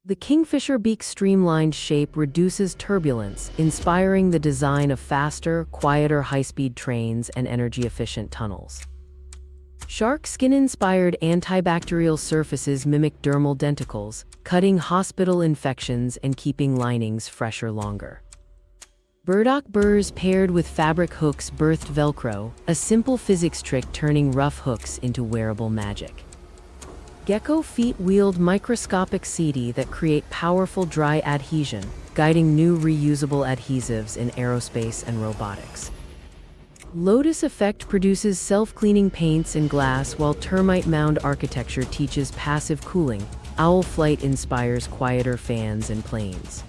The kingfisher beak's streamlined shape reduces turbulence, inspiring the design of faster, quieter high-speed trains and energy-efficient tunnels. Shark skin-inspired antibacterial surfaces mimic dermal denticles, cutting hospital infections and keeping linings fresher longer. Burdock burrs paired with fabric hooks birthed Velcro, a simple physics trick turning rough hooks into wearable magic. Gecko feet wield microscopic setae that create powerful dry adhesion, guiding new reusable adhesives in aerospace and robotics. Lotus Effect produces self-cleaning paints and glass, while termite mound architecture teaches passive cooling. Owl Flight inspires quieter fans and planes.